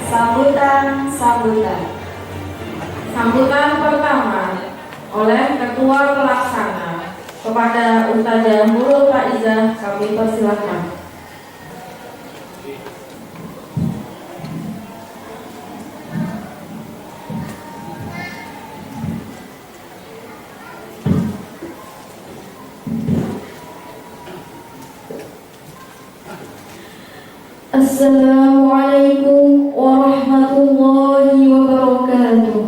Sambutan. Sambutan pertama oleh Ketua Pelaksana kepada Ustazah Nurul Faizah, kami persilakan. Assalamualaikum warahmatullahi wabarakatuh.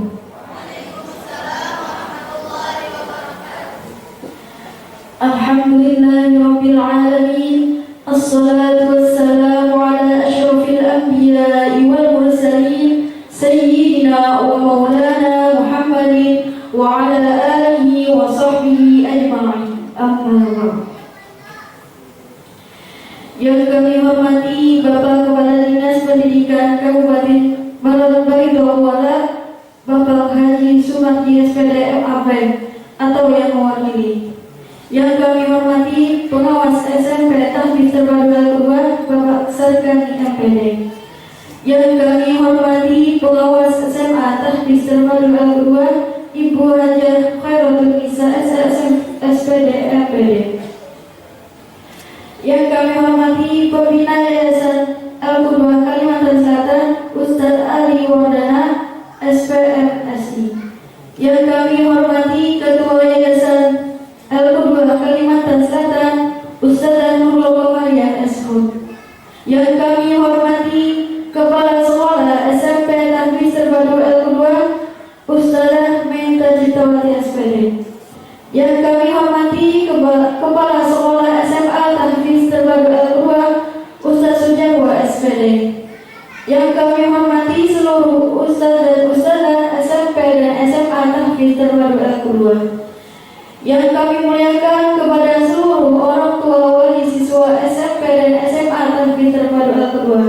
Alhamdulillahirabbil alamin. Assalatu wassalamu ala asyrafil anbiya'i wal mursalin sayyidina wa maulana Muhammadin wa ala alihi wa sahbihi ajma'in. Amma ba'd. Yang kami hormati Bapak Kepala Dinas Pendidikan Kabupaten Baladabari Dawala, Bapak Haji Sumarji SPDM APM atau yang mewakili. Yang kami hormati Pengawas SMP Tahfiz Terpadu Al-Quran Bapak Sarkani MPD. Yang kami hormati Pengawas SMA Tahfiz Terpadu Al-Quran Ibu Hajah Khairatul Nisa SSM SPD MPD. Yang kami hormati Pembina Yayasan Al-Qudwah Kalimantan Selatan Ustadz Ali Wardana SPMSI. Yang kami hormati Ketua Yayasan Al-Qudwah Kalimantan Selatan Ustadzah Nurul Qamariah SHUD. Yang kami hormati Kepala Sekolah SMP Tahfiz Terpadu Al-Qudwah Ustadzah Minta Citawati SPD. Yang kami hormati Kepala Sekolah SMA Tahfiz Terpadu Al-Qudwah Ustaz Sujarwo SPD. Yang kami hormati seluruh Ustaz dan Ustazah SMP dan SMA Tahfiz Terpadu Al-Qudwah. Yang kami muliakan kepada seluruh orang tua wali siswa SMP dan SMA Tahfiz Terpadu Al-Qudwah.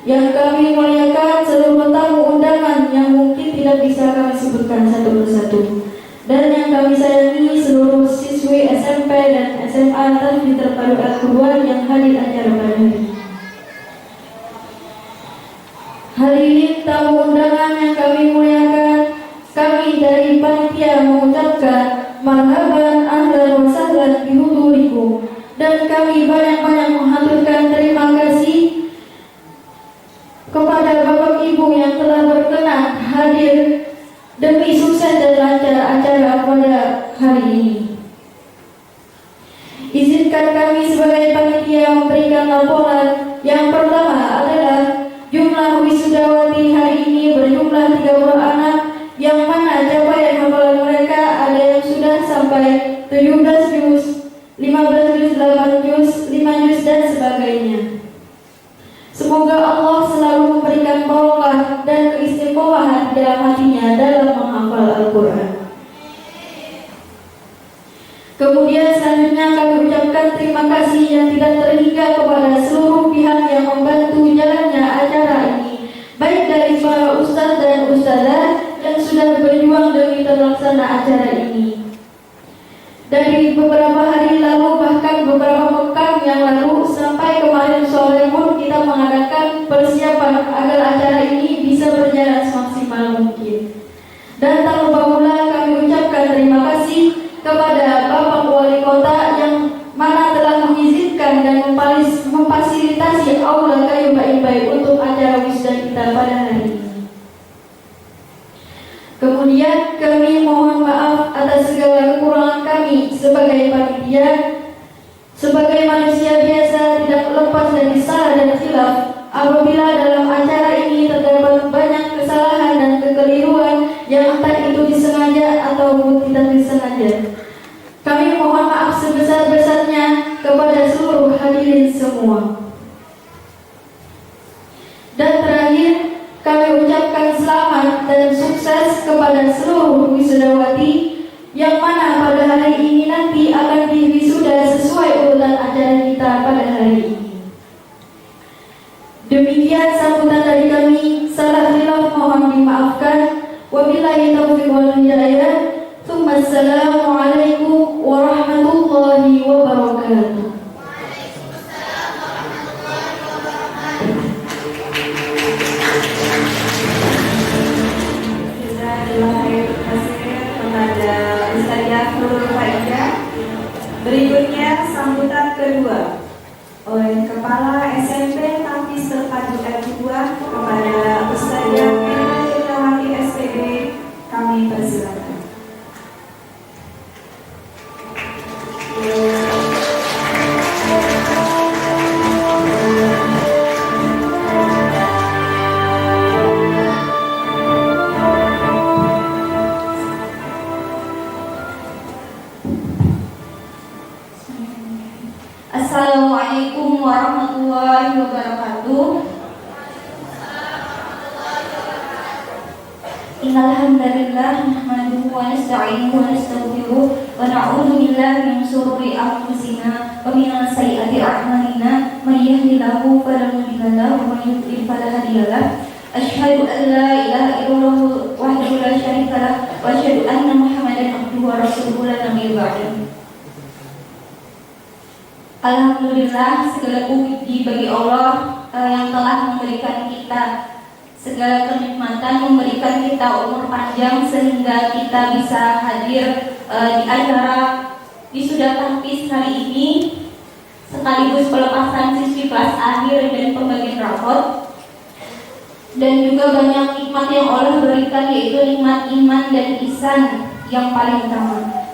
Yang kami muliakan seluruh tamu undangan yang mungkin tidak bisa kami sebutkan satu persatu. Dan yang kami sayangi seluruh siswi SMP dan SMA Tahfiz Terpadu Al-Qudwah yang hadir acara pada hari ini. Hadirin tamu undangan yang kami muliakan, kami dari panitia mengucapkan marhaban ahlan wa sahlan bihudurikum, dan kami banyak-banyak menghaturkan terima kasih kepada Bapak Ibu yang telah berkenan hadir demi sukses dan lancar acara pada hari ini. Izinkan kami sebagai panitia memberikan laporan. Yang pertama adalah jumlah wisudawati hari ini berjumlah 30 anak, yang mana capaian hafalan mereka ada yang sudah sampai 17 juz, 15 juz, 8 juz, 5 juz dan sebagainya. Semoga Allah selalu memberikan barokah dan keistiqomahan dalam hatinya dalam menghafal Al-Quran. Kemudian selanjutnya kami ucapkan terima kasih yang tidak terhingga kepada seluruh pihak yang membantu jalannya acara ini, baik dari para ustadz dan ustazah yang sudah berjuang demi terlaksana acara ini. Dari beberapa hari lalu, bahkan beberapa pekan yang lalu sampai kemarin sore pun kita mengadakan persiapan agar acara ini bisa berjalan semaksimal mungkin. Dan tak lupa pula kami ucapkan terima kasih kepada Bapak Wali Kota yang mana telah mengizinkan dan memfasilitasi aula kayu baik-baik untuk acara wisuda kita pada hari ini. Kemudian kami mohon maaf atas segala kekurangan kami sebagai panitia. Sebagai manusia biasa tidak lepas dari salah dan khilaf. Apabila dalam acara ini terdapat banyak kesalahan dan kekeliruan yang entah itu disengaja ataupun tidak disengaja, kami mohon maaf sebesar-besarnya kepada seluruh hadirin semua. Dan terakhir, kami ucapkan selamat dan sukses kepada seluruh wisudawati yang mana pada hari ini nanti akan diwisuda sesuai urutan acara kita pada hari ini. Demikian sambutan dari kami. Salah khilaf mohon dimaafkan. Wabillahi taufiq wal hidayah. Assalamualaikum warahmatullahi wabarakatuh. Waalaikumsalam warahmatullahi wabarakatuh. wabarakatuh. Innal hamdalillah nahmaduhu wa nasta'inuhu wa nastaghfiruh wa na'udzu billahi min shururi anfusina wa min sayyiati a'malina may yahdihillahu fala mudilla lahu wa may yudlil fala hadiya lahu. Asyhadu an la ilaha illallah wahdahu la syarika lah wa asyhadu anna Muhammadan abduhu wa rasuluhu la nabiyya ba'dahu. Alhamdulillah, segala puji bagi Allah yang telah memberikan kita segala kenikmatan, memberikan kita umur panjang sehingga kita bisa hadir di acara wisuda tahfiz hari ini, sekaligus pelepasan siswi kelas akhir dan pembagian rapot. Dan juga banyak nikmat yang Allah berikan, yaitu nikmat iman dan ihsan yang paling utama.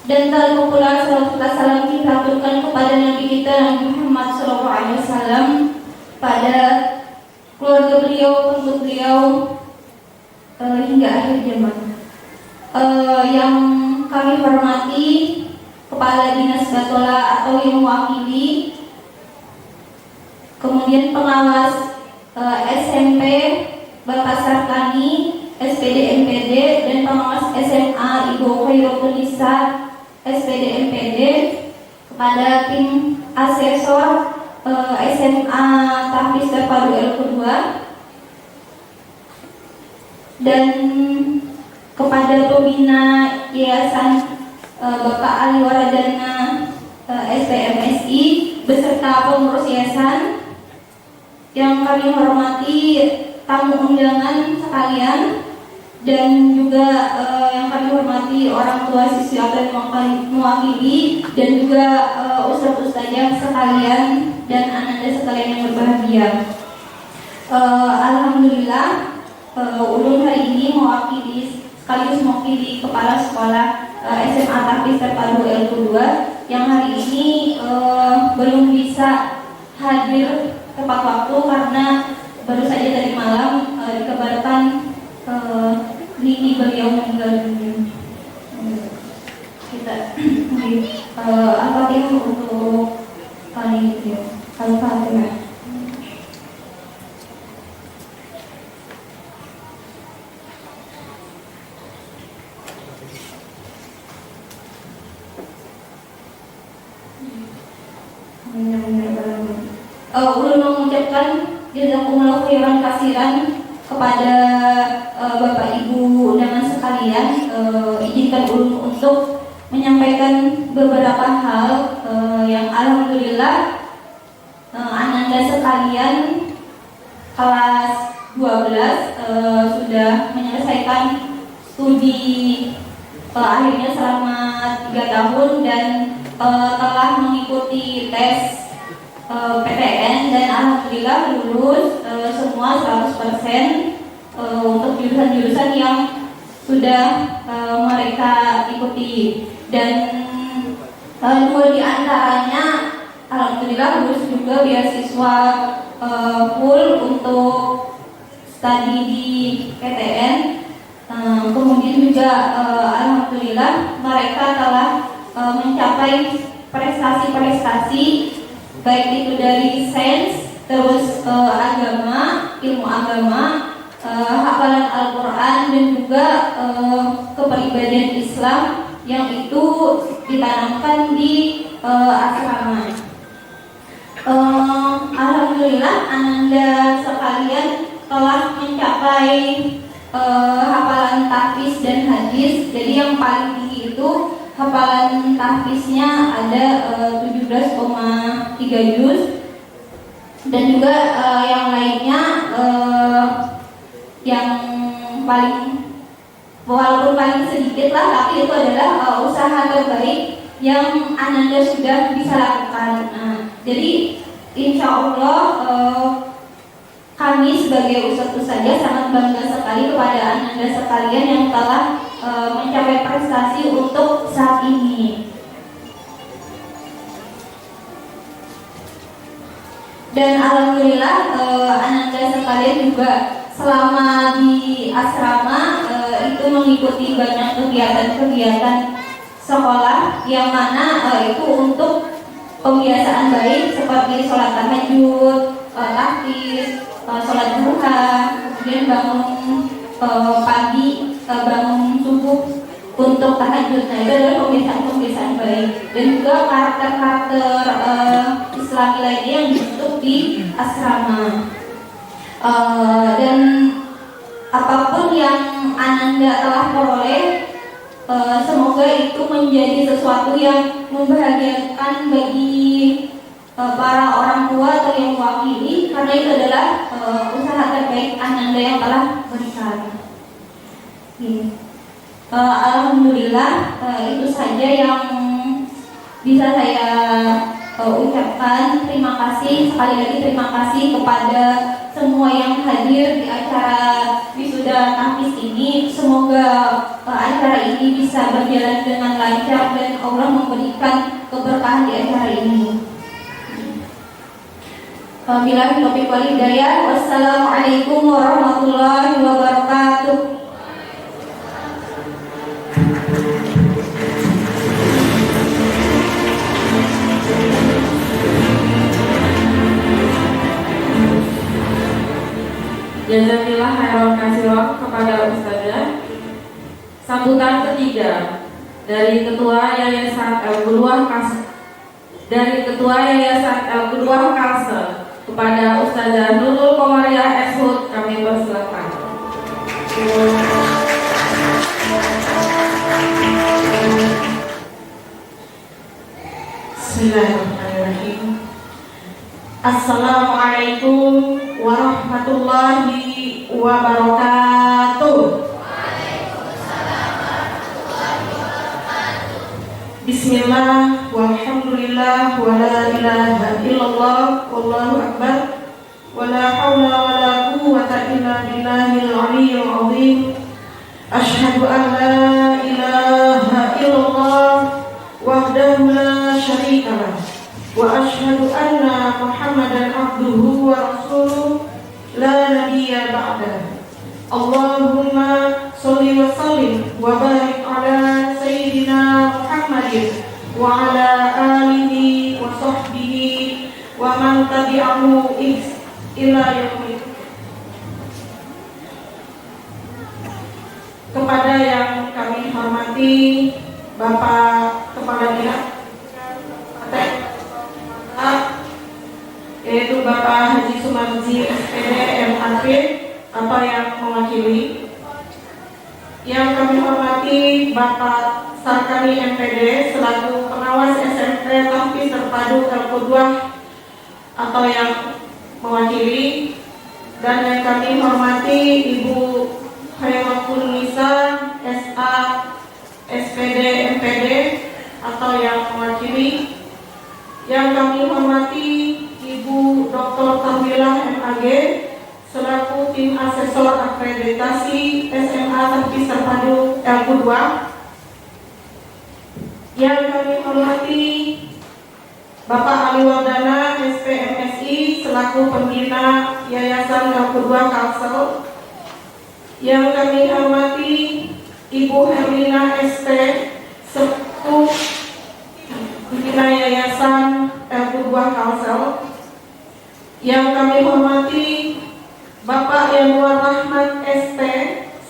Dan terpulang salawat salam kita aturkan kepada Nabi kita Nabi Muhammad SAW, pada keluarga beliau, pengikut beliau hingga akhir zaman. Yang kami hormati Kepala Dinas Batola atau yang mewakili, kemudian pengawas SMP Bapak Sarkani, SPD MPD, dan pengawas SMA Ibu Khairul Nisa, SPD MPD, kepada tim asesor SMA Tahfiz Terpadu L2, dan kepada pembina Yayasan Bapak Ali Waradana SPMSI beserta pengurus yayasan. Yang kami hormati tamu undangan sekalian, dan juga yang kami hormati orang tua siswi yang mewakili, dan juga ustadz-ustadzah sekalian dan ananda sekalian yang berbahagia. Alhamdulillah, ulun hari ini sekaligus mewakili kepala sekolah SMA Tahfiz Terpadu L2 yang hari ini belum bisa hadir tepat waktu karena baru saja tadi malam dikabarkan nini beliau meninggal dunia. Kita Al-Fatihah untuk kali ini. Al-Fatihah. Ulun mengucapkan jazakumullah khairan kasiran kepada Bapak Ibu undangan sekalian. Izinkan ulun untuk menyampaikan beberapa hal yang alhamdulillah ananda sekalian kelas 12 sudah menyelesaikan studi akhirnya selama 3 tahun dan telah mengikuti tes PTN dan alhamdulillah lulus semua 100% untuk jurusan-jurusan yang sudah mereka ikuti, dan 2 di antaranya alhamdulillah lulus juga beasiswa full untuk studi di PTN. Kemudian juga alhamdulillah mereka telah mencapai prestasi-prestasi baik itu dari sains, terus agama, ilmu agama, hafalan Al-Quran, dan juga kepribadian Islam yang itu ditanamkan di asrama. Alhamdulillah ananda sekalian telah mencapai hafalan tahfiz dan hadis. Jadi yang paling tinggi itu hafalan tahfiznya ada 17,3 juz, dan juga yang lainnya yang paling walaupun paling sedikit lah, tapi itu adalah usaha terbaik yang ananda sudah bisa lakukan. Jadi insya Allah kami sebagai ustadz-ustadzah sangat bangga sekali kepada ananda sekalian yang telah mencapai prestasi untuk saat ini. Dan alhamdulillah ananda sekalian juga selama di asrama itu mengikuti banyak kegiatan-kegiatan sekolah yang mana itu untuk pembiasaan baik seperti sholat tahajud, tahfidz, sholat duha, kemudian bangun pagi, bangun subuh untuk tahajud. Nah, itu adalah pembiasaan-pembiasaan baik. Dan juga karakter-karakter Islami lainnya yang dibentuk di asrama. Dan apapun yang Ananda telah peroleh, semoga itu menjadi sesuatu yang membahagiakan bagi para orang tua atau yang mewakili, karena itu adalah usaha terbaik Ananda yang telah berikan. Alhamdulillah, itu saja yang bisa saya ucapkan. Terima kasih, sekali lagi terima kasih kepada semua yang hadir di acara wisuda tahfidz ini. Semoga acara ini bisa berjalan dengan lancar dan Allah memberikan keberkahan di acara ini. Wabillahi taufiq wal hidayah. Wassalamualaikum warahmatullahi wabarakatuh. Jazakallah khairan katsiran kepada Ustazah. Sambutan ketiga dari Ketua Yayasan Al-Qudwah Kalsel, kepada Ustazah Nurul Komariah Eshud, kami persilakan. Bismillahirrahmanirrahim. Assalamualaikum warahmatullahi wabarakatuh. Bismillah, walhamdulillah, wa la ilaha illallah, wallahu akbar, wa la hawla wa la quwwata illa billahil aliyyil azim. Asyhadu an la ilaha illallah wahdahu la syarika lah, wa asyhadu anna Muhammadan abduhu wa rasuluh la nabiyya ba'dah. Allahumma sholli wa sallim wa barik ala sayyidina Muhammadin wa ala alihi wa sahbihi wa man tabi'ahu ila yaumil. Kepada yang kami hormati Bapak Kepala Dinas, yaitu Bapak Haji Sumarji SPD MAP atau yang mewakili, yang kami hormati Bapak Sarkani MPD selaku pengawas SMP Tahfidz Terpadu Al-Qudwah atau yang mewakili, dan yang kami hormati Ibu Khairatul Nisa SA SPD MPD atau yang mewakili, yang kami hormati Ibu Dr. Tambilah MAG selaku tim asesor akreditasi SMA Tahfidz Terpadu Al-Qudwah, yang kami hormati Bapak Ali Wardana SPMSI selaku pembina Yayasan Al-Qudwah Kalsel, yang kami hormati Ibu Herlina ST selaku pembina Yayasan Al-Qudwah Kalsel, yang kami hormati Bapak Yanuar Rahmat ST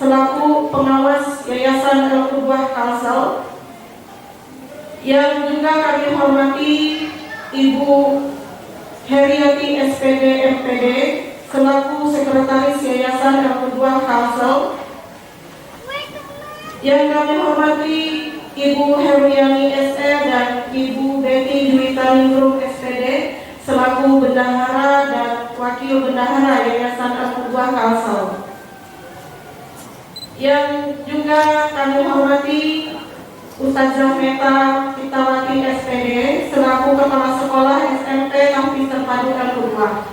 selaku pengawas Yayasan Al-Qudwah Kalsel, yang juga kami hormati Ibu Heriati SPD MPD selaku sekretaris Yayasan Al-Qudwah Kalsel, yang kami hormati Ibu Heriani SE dan Ibu Betty Juwita Ningrum SPD selaku bendahara dan wakil bendahara Yayasan Al-Qudwah Kalsel, yang juga kami hormati Ustazah Meta Kitawati SPD selaku kepala sekolah SMP Tahfidz Terpadu Al-Qudwah,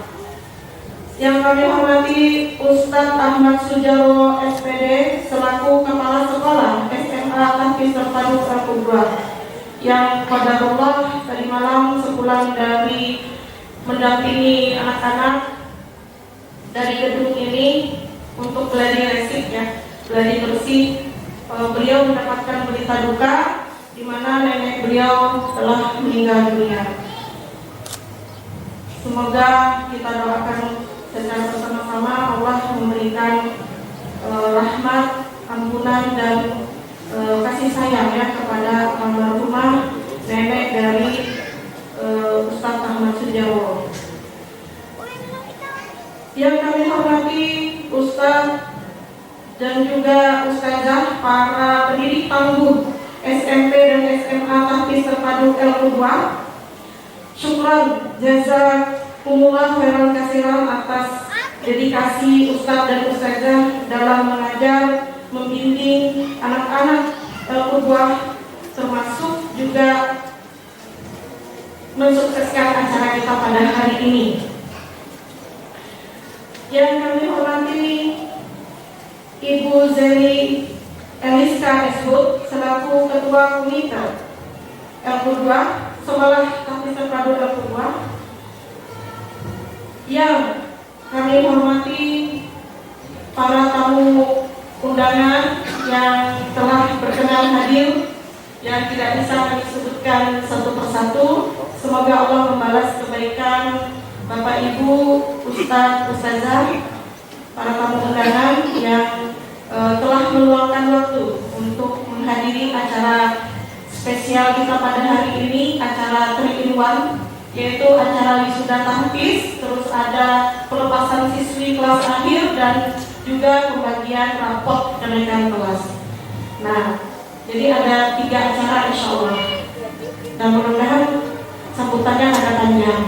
yang kami hormati Ustadz Ahmad Sujaro SPD selaku kepala sekolah SMA Tahfidz Terpadu Al-Qudwah, yang qadarullah tadi malam sepulang dari mendampingi anak-anak dari gedung ini untuk gladi resik ya, gladi bersih. Beliau mendapatkan berita duka di mana nenek beliau telah meninggal dunia. Semoga kita doakan secara bersama-sama Allah memberikan rahmat, ampunan dan kasih sayang ya kepada almarhumah nenek dari Ustadz Ahmad Sujarwo. Yang kami hormati Ustadz dan juga Ustazah, para pendidik tangguh SMP dan SMA Tahfiz Terpadu El Qudwah. Syukran jazakumullah khairan katsiran atas dedikasi Ustadz dan Ustazah dalam mengajar, membimbing anak-anak El Qudwah, termasuk juga mensukseskan acara kita pada hari ini. Yang kami hormati Ibu Zeli Eliska Eshut selaku Ketua Komite El Qudwah, Sekolah Tahfiz Terpadu El Qudwah. Yang kami hormati para tamu undangan yang telah berkenan hadir, yang tidak bisa kami sebutkan satu persatu. Semoga Allah membalas kebaikan Bapak Ibu, Ustadz, Ustazah, para tamu undangan yang telah meluangkan waktu untuk menghadiri acara spesial kita pada hari ini, acara 3-in-1, yaitu acara wisuda tahfiz, terus ada pelepasan siswi kelas akhir dan juga pembagian rapot kenaikan kelas. Nah, jadi ada 3 acara insya Allah, dan mudah-mudahan sambutannya agak panjang.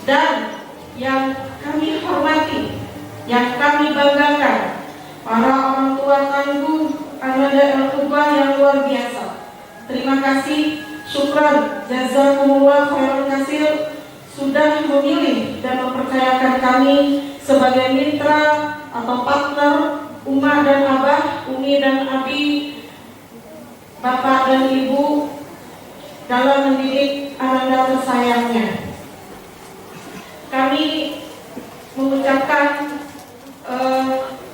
Dan yang kami hormati, yang kami banggakan, para orang tua tangguh Ananda El Qudwah yang luar biasa. Terima kasih, syukran, jazakumullah khairan katsir sudah memilih dan mempercayakan kami sebagai mitra atau partner Umah dan Abah, Umi dan Abi, Bapak dan Ibu dalam mendidik Ananda tersayangnya. Kami mengucapkan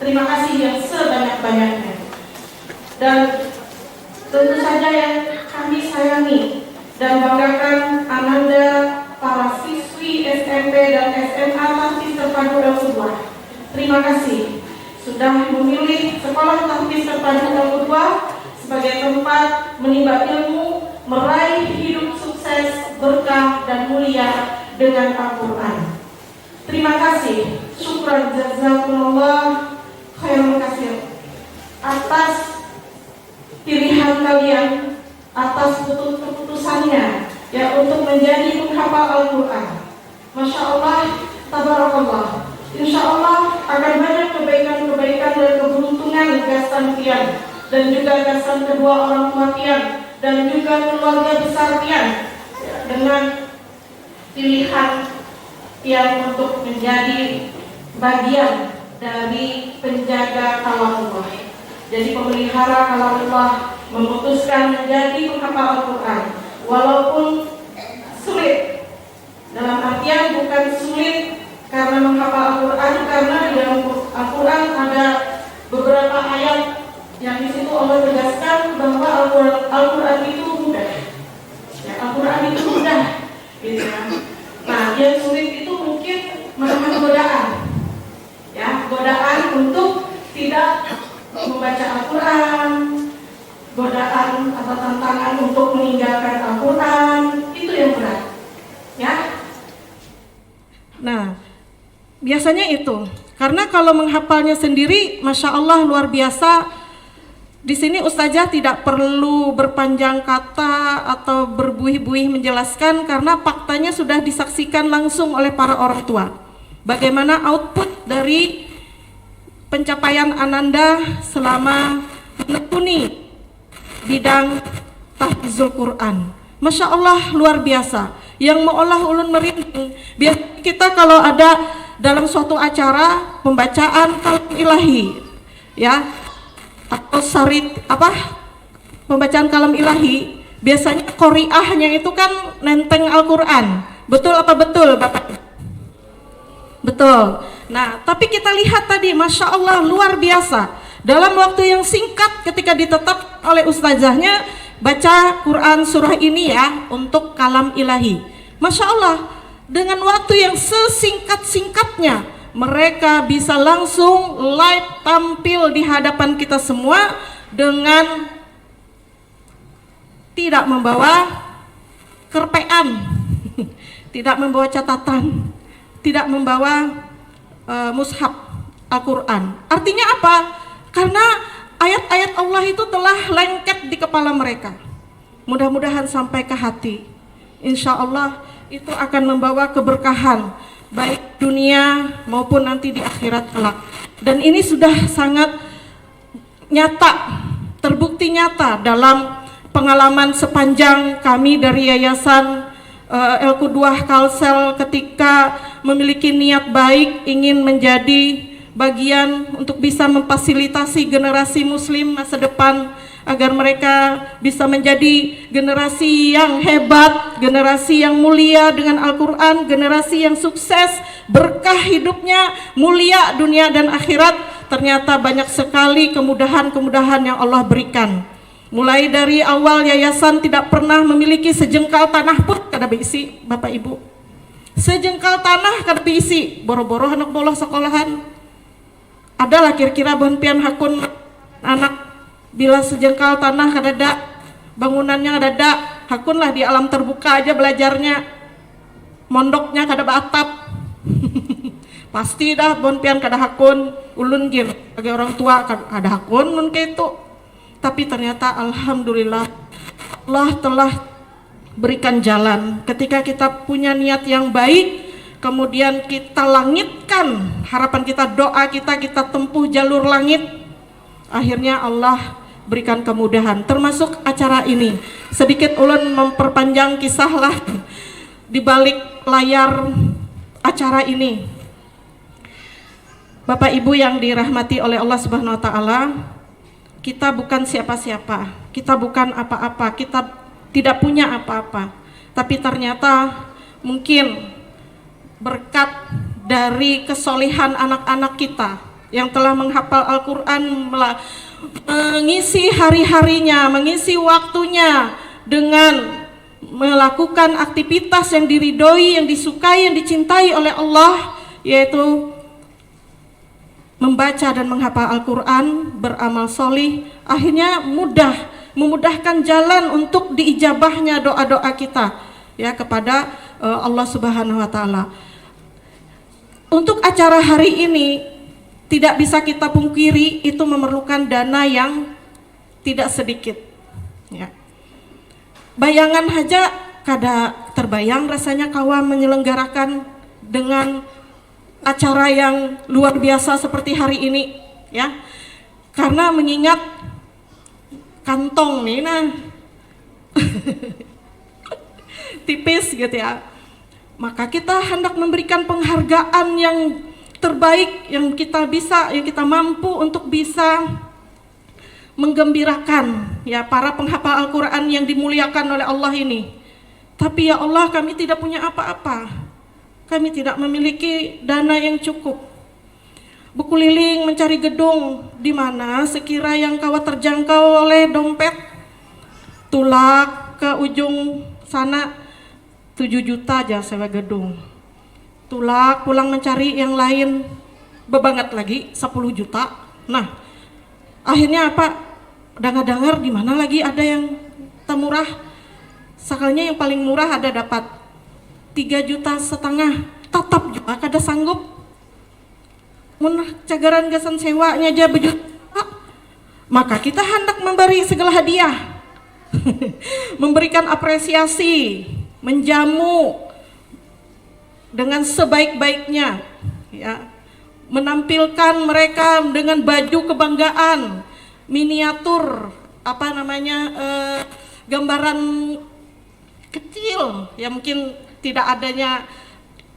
terima kasih yang sebanyak-banyaknya, dan tentu saja yang kami sayangi dan banggakan Ananda, para siswi SMP dan SMA Tahfiz Terpadu El Qudwah. Terima kasih sudah memilih Sekolah Tahfiz Terpadu El Qudwah sebagai tempat menimba ilmu, meraih hidup sukses, berkah dan mulia dengan Al-Quran. Terima kasih, syukran jazakumullah khairan katsir atas pilihan kalian, atas keputusannya ya untuk menjadi penghafal Al-Quran. Masya Allah, tabarakallah. Insya Allah akan banyak kebaikan-kebaikan dan keberuntungan gasan pian, dan juga gasan kedua orang tua pian, dan juga keluarga besar pian ya, dengan pilihan pian untuk menjadi bagian dari penjaga kalamullah. Jadi pemelihara kalamullah, memutuskan menjadi penghafal Al-Quran walaupun sulit. Dalam artian bukan sulit karena menghafal Al-Quran, karena di dalam Al-Quran ada beberapa ayat yang di situ Allah tegaskan bahwa Al-Quran itu mudah. Ya, Al-Quran itu mudah, gitu ya. Nah, yang sulit itu mungkin menahan godaan, ya, godaan untuk tidak membaca Al-Quran, godaan atau tantangan untuk meninggalkan Al-Quran, itu yang berat, ya. Nah, biasanya itu, karena kalau menghafalnya sendiri, masya Allah luar biasa. Di sini Ustazah tidak perlu berpanjang kata atau berbuih-buih menjelaskan, karena faktanya sudah disaksikan langsung oleh para orang tua. Bagaimana output dari pencapaian Ananda selama menekuni bidang tahfizul Quran. Masya Allah luar biasa, yang meolah ulun merinding. Biasanya kita kalau ada dalam suatu acara pembacaan kalam ilahi, ya, atau sarit pembacaan kalam ilahi, biasanya qoriahnya itu kan nenteng Al-Quran. Betul apa betul Bapak? Betul. Nah, tapi kita lihat tadi, masya Allah luar biasa. Dalam waktu yang singkat ketika ditetap oleh ustazahnya, baca Quran surah ini ya untuk kalam ilahi. Masya Allah, dengan waktu yang sesingkat-singkatnya mereka bisa langsung live tampil di hadapan kita semua dengan tidak membawa kerpean, tidak membawa catatan, tidak membawa mushaf Al-Quran. Artinya apa? Karena ayat-ayat Allah itu telah lengket di kepala mereka. Mudah-mudahan sampai ke hati. Insya Allah itu akan membawa keberkahan baik dunia maupun nanti di akhirat kelak. Dan ini sudah sangat nyata, terbukti nyata dalam pengalaman sepanjang kami dari Yayasan Al-Qudwah Kalsel ketika memiliki niat baik ingin menjadi bagian untuk bisa memfasilitasi generasi muslim masa depan agar mereka bisa menjadi generasi yang hebat, generasi yang mulia dengan Al-Quran, generasi yang sukses, berkah hidupnya, mulia dunia dan akhirat. Ternyata banyak sekali kemudahan-kemudahan yang Allah berikan. Mulai dari awal yayasan tidak pernah memiliki sejengkal tanah pun kada beisi, Bapak Ibu. Sejengkal tanah kada beisi, boro-boro anak bola sekolahan. Adalah kira-kira bonpian hakun anak bila sejengkal tanah kada ada, bangunannya kada ada, hakunlah di alam terbuka aja belajarnya. Mondoknya kada beatap. Pasti dah bonpian kada hakun, ulun gin sebagai orang tua kada hakun nun kayak itu. Tapi ternyata alhamdulillah Allah telah berikan jalan ketika kita punya niat yang baik, kemudian kita langitkan harapan kita, doa kita tempuh jalur langit, akhirnya Allah berikan kemudahan, termasuk acara ini. Sedikit ulun memperpanjang kisah lah di balik layar acara ini. Bapak Ibu yang dirahmati oleh Allah Subhanahu wa taala, kita bukan siapa-siapa, kita bukan apa-apa, kita tidak punya apa-apa, tapi ternyata mungkin berkat dari kesolehan anak-anak kita yang telah menghafal Al-Quran, mengisi hari-harinya, mengisi waktunya dengan melakukan aktivitas yang diridhoi, yang disukai, yang dicintai oleh Allah, yaitu membaca dan menghafal Al-Quran, beramal solih, akhirnya memudahkan jalan untuk diijabahnya doa-doa kita ya kepada Allah Subhanahu wa taala. Untuk acara hari ini tidak bisa kita pungkiri itu memerlukan dana yang tidak sedikit ya. Bayangan aja kada terbayang rasanya kawan menyelenggarakan dengan acara yang luar biasa seperti hari ini ya, karena mengingat kantong nih nah tipis gitu ya, maka kita hendak memberikan penghargaan yang terbaik yang kita mampu untuk bisa menggembirakan ya para penghafal Al-Quran yang dimuliakan oleh Allah ini. Tapi ya Allah, kami tidak punya apa-apa. Kami tidak memiliki dana yang cukup. Berkeliling mencari gedung di mana sekira yang kawat terjangkau oleh dompet, tulak ke ujung sana 7 juta aja sewa gedung. Tulak pulang mencari yang lain bebanget lagi 10 juta. Nah, akhirnya apa? Dengar-dengar di mana lagi ada yang termurah. Sekalinya yang paling murah ada dapat 3,5 juta, tetap juga kada sanggup. Mun cagaran gasan sewanya aja bejuta, maka kita hendak memberi segala hadiah. Memberikan apresiasi, menjamu dengan sebaik-baiknya ya. Menampilkan mereka dengan baju kebanggaan, miniatur gambaran kecil ya, mungkin tidak adanya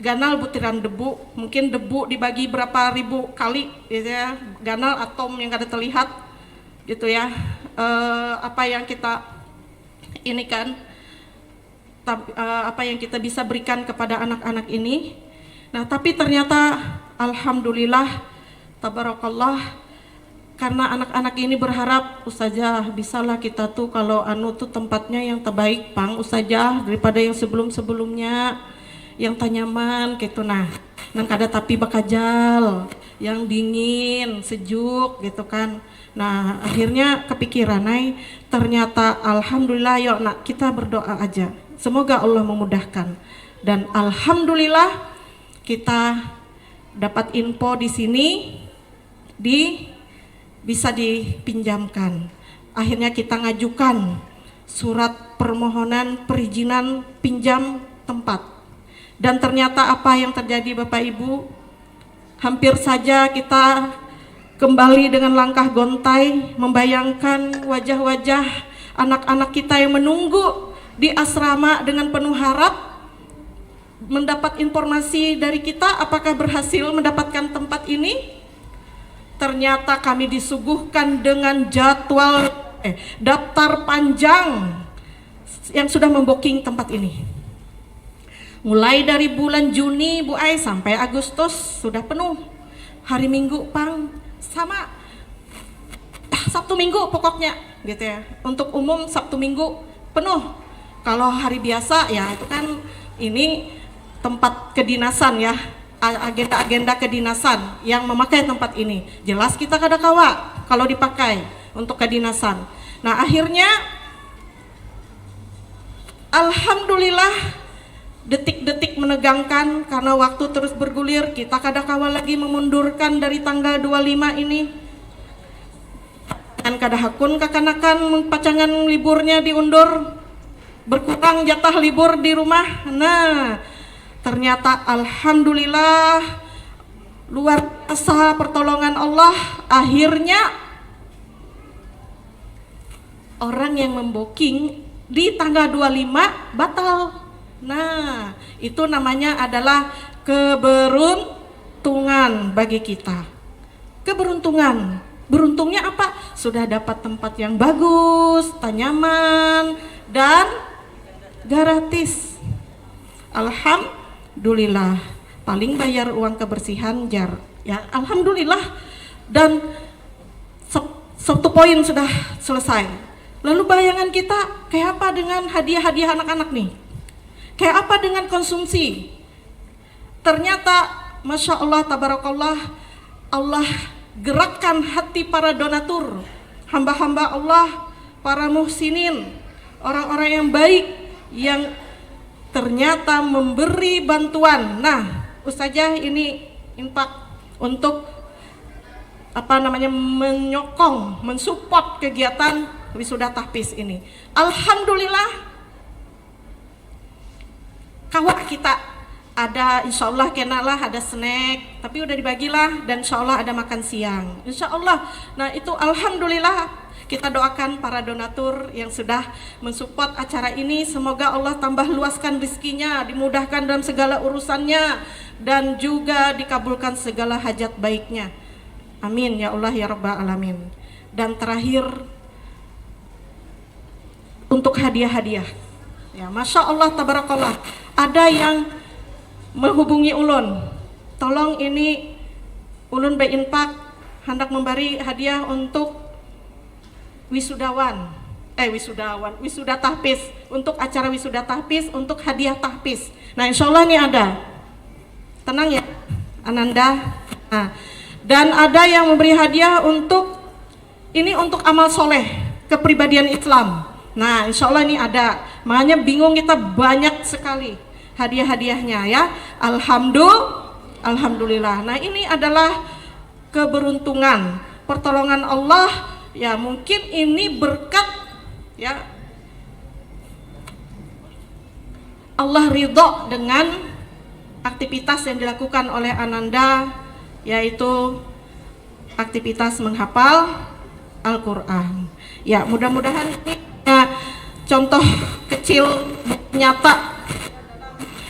ganal butiran debu, mungkin debu dibagi berapa ribu kali gitu ya, ganal atom yang kada terlihat gitu ya. Apa yang kita ini kan apa yang kita bisa berikan kepada anak-anak ini. Nah, tapi ternyata alhamdulillah tabarakallah karena anak-anak ini berharap Ustazah bisalah kita tuh kalau tuh tempatnya yang terbaik Pang Ustazah daripada yang sebelum-sebelumnya yang tanyaman gitu. Nah kada tapi bakajal yang dingin sejuk gitu kan. Nah akhirnya kepikiran ternyata alhamdulillah yuk nak kita berdoa aja semoga Allah memudahkan, dan alhamdulillah kita dapat info di sini bisa dipinjamkan. Akhirnya kita ngajukan surat permohonan perizinan pinjam tempat. Dan ternyata apa yang terjadi Bapak Ibu? Hampir saja kita kembali dengan langkah gontai membayangkan wajah-wajah anak-anak kita yang menunggu di asrama dengan penuh harap mendapat informasi dari kita apakah berhasil mendapatkan tempat ini. Ternyata kami disuguhkan dengan daftar panjang yang sudah membooking tempat ini. Mulai dari bulan Juni Bu Ai sampai Agustus sudah penuh. Hari Minggu Pang sama Sabtu Minggu pokoknya gitu ya. Untuk umum Sabtu Minggu penuh. Kalau hari biasa ya itu kan ini tempat kedinasan ya. Agenda-agenda kedinasan yang memakai tempat ini. Jelas kita kada kawa kalau dipakai untuk kedinasan. Nah akhirnya alhamdulillah detik-detik menegangkan karena waktu terus bergulir, kita kada kawa lagi memundurkan dari tanggal 25 ini. Dan kada hakun kekanakan pacangan liburnya diundur, berkurang jatah libur di rumah. Nah ternyata alhamdulillah luar biasa pertolongan Allah, akhirnya orang yang membooking di tanggal 25 batal. Nah itu namanya adalah keberuntungan bagi kita. Keberuntungan, beruntungnya apa? Sudah dapat tempat yang bagus, nyaman dan gratis. Alhamdulillah, paling bayar uang kebersihan jar ya alhamdulillah. Dan satu poin sudah selesai. Lalu bayangan kita kayak apa dengan hadiah-hadiah anak-anak nih? Kayak apa dengan konsumsi? Ternyata Masya Allah, Tabarakallah, Allah gerakkan hati para donatur, hamba-hamba Allah, para muhsinin, orang-orang yang baik yang ternyata memberi bantuan. Nah, Ustazah ini infak untuk menyokong, mensupport kegiatan wisuda tahfiz ini. Alhamdulillah, kawak kita ada, insya Allah kenalah ada snack, tapi udah dibagilah, dan insya Allah ada makan siang, insya Allah. Nah itu alhamdulillah. Kita doakan para donatur yang sudah mensupport acara ini, semoga Allah tambah luaskan rezekinya, dimudahkan dalam segala urusannya, dan juga dikabulkan segala hajat baiknya. Amin ya Allah ya Rabbal Alamin. Dan terakhir untuk hadiah-hadiah ya, Masya Allah Tabarakallah, ada yang menghubungi ulun, tolong ini ulun berinfak hendak memberi hadiah untuk wisuda tahfiz, untuk acara wisuda tahfiz, untuk hadiah tahfiz. Nah insya Allah ini ada, tenang ya Ananda. Nah, dan ada yang memberi hadiah untuk amal soleh kepribadian Islam. Nah insya Allah ini ada, makanya bingung kita, banyak sekali hadiah-hadiahnya ya. Alhamdulillah. Nah ini adalah keberuntungan, pertolongan Allah. Ya mungkin ini berkat ya Allah ridho dengan aktivitas yang dilakukan oleh Ananda, yaitu aktivitas menghafal Al-Quran. Ya mudah-mudahan ini contoh kecil nyata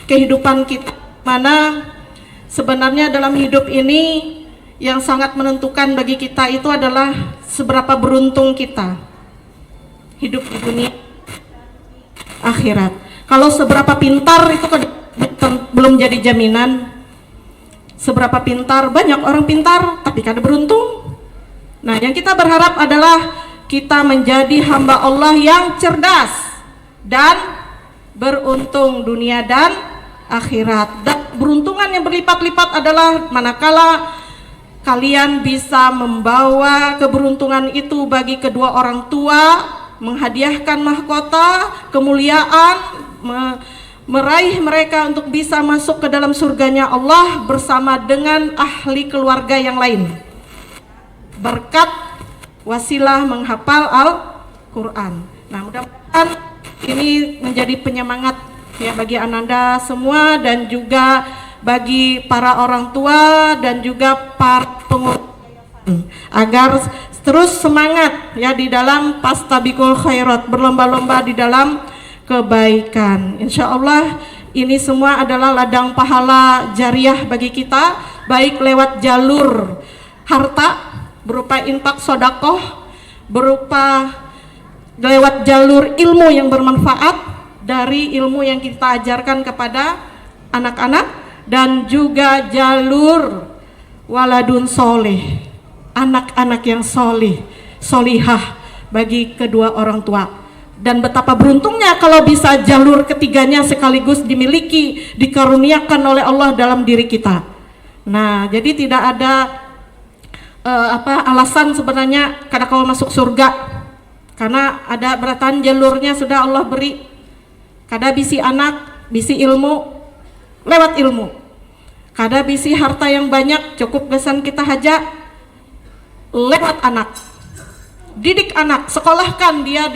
kehidupan kita, mana sebenarnya dalam hidup ini yang sangat menentukan bagi kita itu adalah seberapa beruntung kita hidup di dunia akhirat. Kalau seberapa pintar itu belum jadi jaminan. Seberapa pintar, banyak orang pintar tapi kada beruntung. Nah, yang kita berharap adalah kita menjadi hamba Allah yang cerdas dan beruntung dunia dan akhirat. Dan beruntungan yang berlipat-lipat adalah manakala kalian bisa membawa keberuntungan itu bagi kedua orang tua, menghadiahkan mahkota, kemuliaan, meraih mereka untuk bisa masuk ke dalam surganya Allah bersama dengan ahli keluarga yang lain, berkat wasilah menghafal Al-Quran. Nah, mudah-mudahan ini menjadi penyemangat ya bagi Ananda semua dan juga bagi para orang tua dan juga para pengurus agar terus semangat ya di dalam fastabiqul khairat, berlomba-lomba di dalam kebaikan. Insya Allah ini semua adalah ladang pahala jariah bagi kita, baik lewat jalur harta berupa infak sodakoh, berupa lewat jalur ilmu yang bermanfaat dari ilmu yang kita ajarkan kepada anak-anak, dan juga jalur waladun soleh, anak-anak yang soleh, solihah bagi kedua orang tua. Dan betapa beruntungnya kalau bisa jalur ketiganya sekaligus dimiliki, dikaruniakan oleh Allah dalam diri kita. Nah, jadi tidak ada alasan sebenarnya karena kalau masuk surga, karena ada beratan jalurnya sudah Allah beri. Kada bisi anak, bisi ilmu, lewat ilmu. Kada bisi harta yang banyak, cukup besan kita haja lewat anak. Didik anak, sekolahkan dia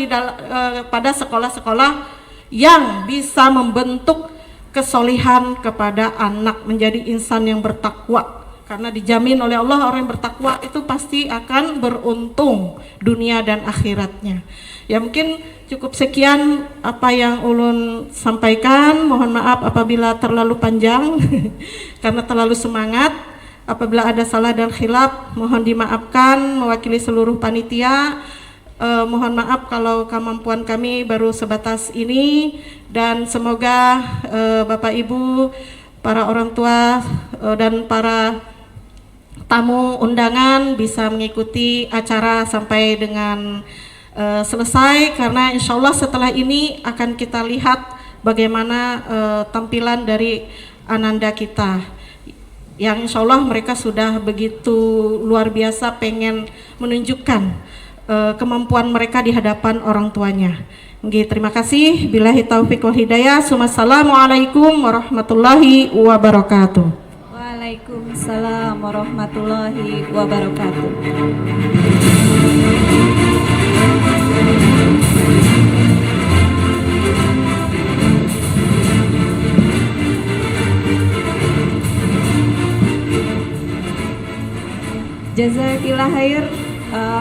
pada sekolah-sekolah yang bisa membentuk kesolihan kepada anak menjadi insan yang bertakwa. Karena dijamin oleh Allah orang yang bertakwa itu pasti akan beruntung dunia dan akhiratnya. Ya mungkin cukup sekian apa yang ulun sampaikan. Mohon maaf apabila terlalu panjang karena terlalu semangat. Apabila ada salah dan khilaf mohon dimaafkan mewakili seluruh panitia. Mohon maaf kalau kemampuan kami baru sebatas ini, dan semoga Bapak Ibu, para orang tua dan para tamu undangan bisa mengikuti acara sampai dengan selesai, karena insya Allah setelah ini akan kita lihat bagaimana tampilan dari Ananda kita yang insya Allah mereka sudah begitu luar biasa pengen menunjukkan kemampuan mereka di hadapan orang tuanya. Nggih, terima kasih. Billahi taufiq wal hidayah. Wassalamualaikum warahmatullahi wabarakatuh. Waalaikumsalam warahmatullahi wabarakatuh. Jazakillah khair,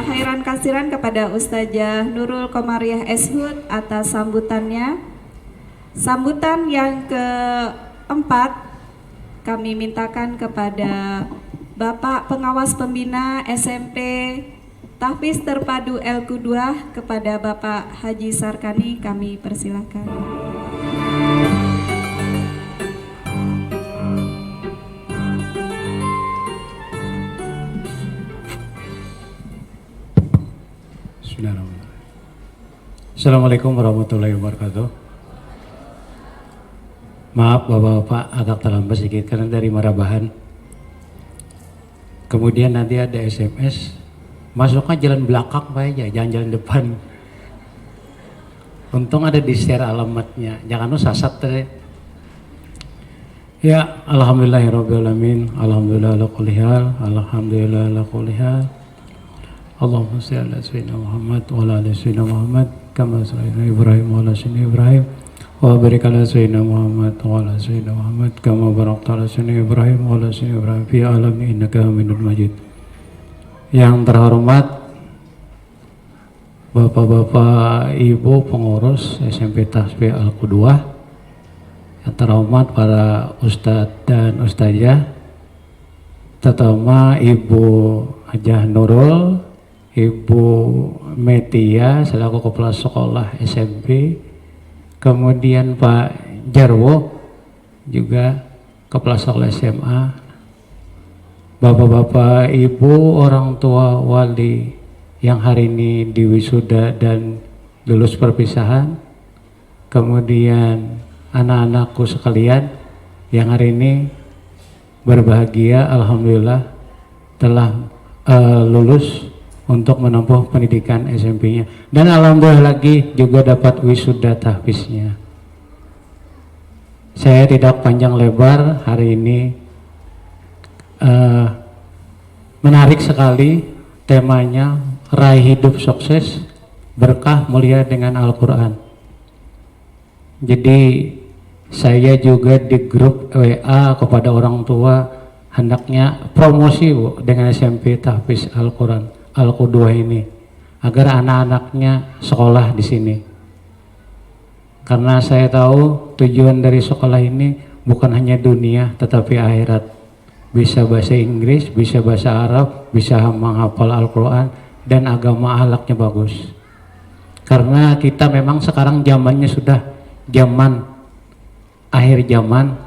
khairan kasiran kepada Ustazah Nurul Komariah Eshud atas sambutannya. Sambutan yang keempat kami mintakan kepada Bapak Pengawas Pembina SMP Tahfiz Terpadu El Qudwah, kepada Bapak Haji Sarkani kami persilakan. Assalamualaikum warahmatullahi wabarakatuh. Maaf Bapak-Bapak agak terlambat sedikit karena dari Marabahan. Kemudian nanti ada SMS, masuknya jalan belakang Pak aja, jangan jalan depan. Untung ada di share alamatnya, jangan lu sasat teh. Ya, alhamdulillahirabbil alhamdulillah ala kulli hal, alhamdulillah ala kulli hal. Allahumma shalli ala sayyidina Muhammad wa ala ali sayyidina Muhammad kama sallaita Ibrahim wa ala sayyidina Ibrahim wa barik ala sayyidina Muhammad wa ala sayyidina Muhammad kama barakta ala sayyidina Ibrahim wa ala sayyidina Ibrahim fi alamin innaka Hamidul Majid. Yang terhormat Bapak-bapak Ibu pengurus SMP Tasbih Al Qudwah, yang terhormat para ustadz dan ustazah, terutama Ibu Hajah Nurul, Ibu Metia selaku kepala sekolah SMP, kemudian Pak Jarwo juga kepala sekolah SMA, Bapak-bapak, ibu, orang tua, wali yang hari ini diwisuda dan lulus perpisahan, kemudian anak-anakku sekalian yang hari ini berbahagia, alhamdulillah telah lulus untuk menempuh pendidikan SMP-nya, dan alhamdulillah lagi juga dapat wisuda tahfiznya. Saya tidak panjang lebar, hari ini menarik sekali temanya, raih hidup sukses, berkah mulia dengan Al-Quran. Jadi saya juga di grup WA kepada orang tua hendaknya promosi Bu dengan SMP tahfiz Al-Quran Al-Qudwah ini agar anak-anaknya sekolah di sini. Karena saya tahu tujuan dari sekolah ini bukan hanya dunia tetapi akhirat. Bisa bahasa Inggris, bisa bahasa Arab, bisa menghafal Al-Quran, dan agama akhlaknya bagus. Karena kita memang sekarang zamannya sudah zaman akhir zaman,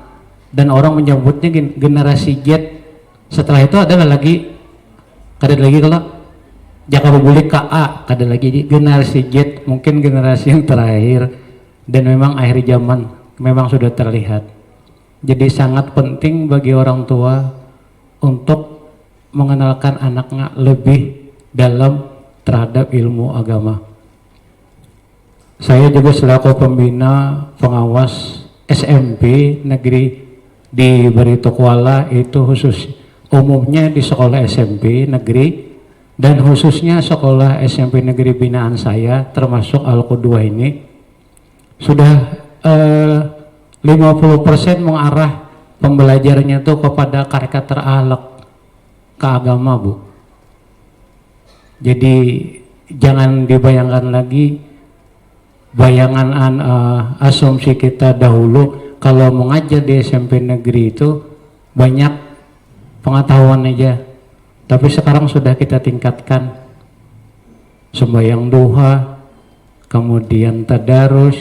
dan orang menyebutnya generasi Z. Setelah itu ada lagi kalau Jakarta Bulik KA, ada lagi generasi Z, mungkin generasi yang terakhir, dan memang akhir zaman memang sudah terlihat. Jadi sangat penting bagi orang tua untuk mengenalkan anaknya lebih dalam terhadap ilmu agama. Saya juga selaku pembina pengawas SMP negeri di Barito Kuala, itu khusus umumnya di sekolah SMP negeri dan khususnya sekolah SMP negeri binaan saya termasuk Al-Qudwah ini sudah 50% mengarah pembelajarannya itu kepada karakter akhlak ke agama Bu. Jadi jangan dibayangkan lagi bayangan asumsi kita dahulu kalau mengajar di SMP negeri itu banyak pengetahuan aja, tapi sekarang sudah kita tingkatkan sembahyang duha, kemudian tadarus,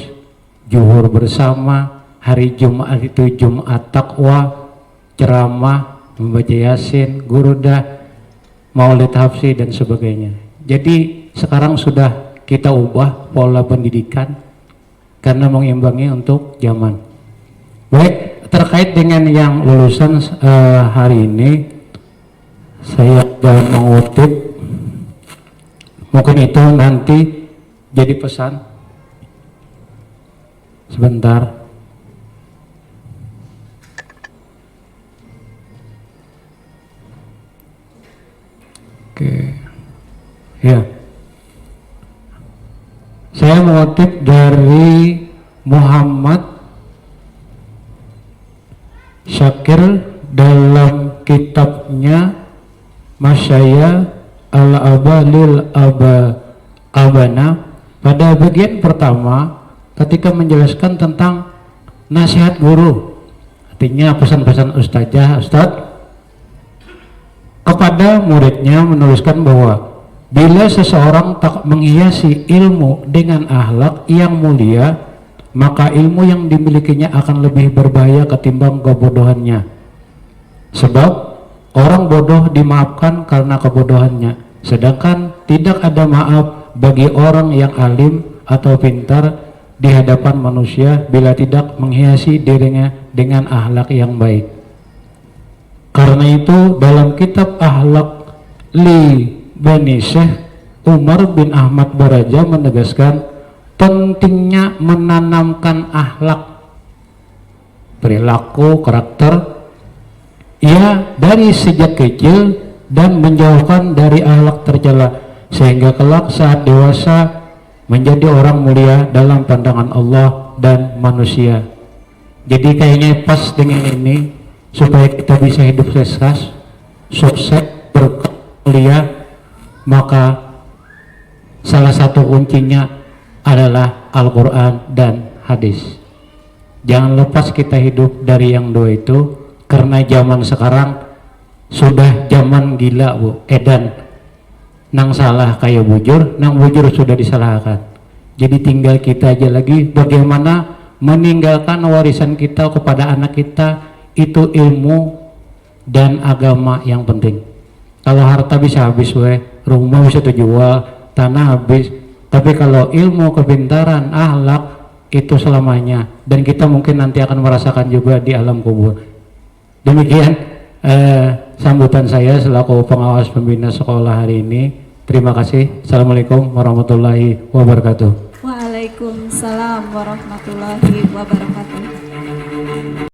zuhur bersama, hari Jumat itu Jumat takwa, ceramah, membaca Yasin, gurudah, maulid hafsi dan sebagainya. Jadi sekarang sudah kita ubah pola pendidikan karena mengimbangi untuk zaman. Baik, terkait dengan yang lulusan hari ini, saya akan mengutip, mungkin itu nanti jadi pesan. Sebentar. Oke. Ya. Saya mengutip dari Muhammad Syakir dalam kitabnya Masyaya al-Aba lil Abana pada bagian pertama ketika menjelaskan tentang nasihat guru, artinya pesan-pesan ustazah kepada muridnya, menuliskan bahwa bila seseorang tak menghiasi ilmu dengan akhlak yang mulia, maka ilmu yang dimilikinya akan lebih berbahaya ketimbang kebodohannya. Sebab orang bodoh dimaafkan karena kebodohannya, sedangkan tidak ada maaf bagi orang yang alim atau pintar di hadapan manusia bila tidak menghiasi dirinya dengan akhlak yang baik. Karena itu dalam kitab Akhlak li Bani Syekh Umar bin Ahmad Baraja menegaskan pentingnya menanamkan akhlak, perilaku, karakter ya dari sejak kecil dan menjauhkan dari akhlak tercela sehingga kelak saat dewasa menjadi orang mulia dalam pandangan Allah dan manusia. Jadi kayaknya pas dengan ini supaya kita bisa hidup sukses, berkah, mulia, maka salah satu kuncinya adalah Al-Quran dan hadis. Jangan lepas kita hidup dari yang dua itu, karena zaman sekarang sudah zaman gila Bu, edan nang salah kayak bujur, nang bujur sudah disalahkan. Jadi tinggal kita aja lagi bagaimana meninggalkan warisan kita kepada anak kita, itu ilmu dan agama yang penting. Kalau harta bisa habis rumah bisa dijual, tanah habis, tapi kalau ilmu, kepintaran, akhlak itu selamanya, dan kita mungkin nanti akan merasakan juga di alam kubur. Demikian sambutan saya selaku pengawas pembina sekolah hari ini. Terima kasih. Assalamualaikum warahmatullahi wabarakatuh. Waalaikumsalam warahmatullahi wabarakatuh.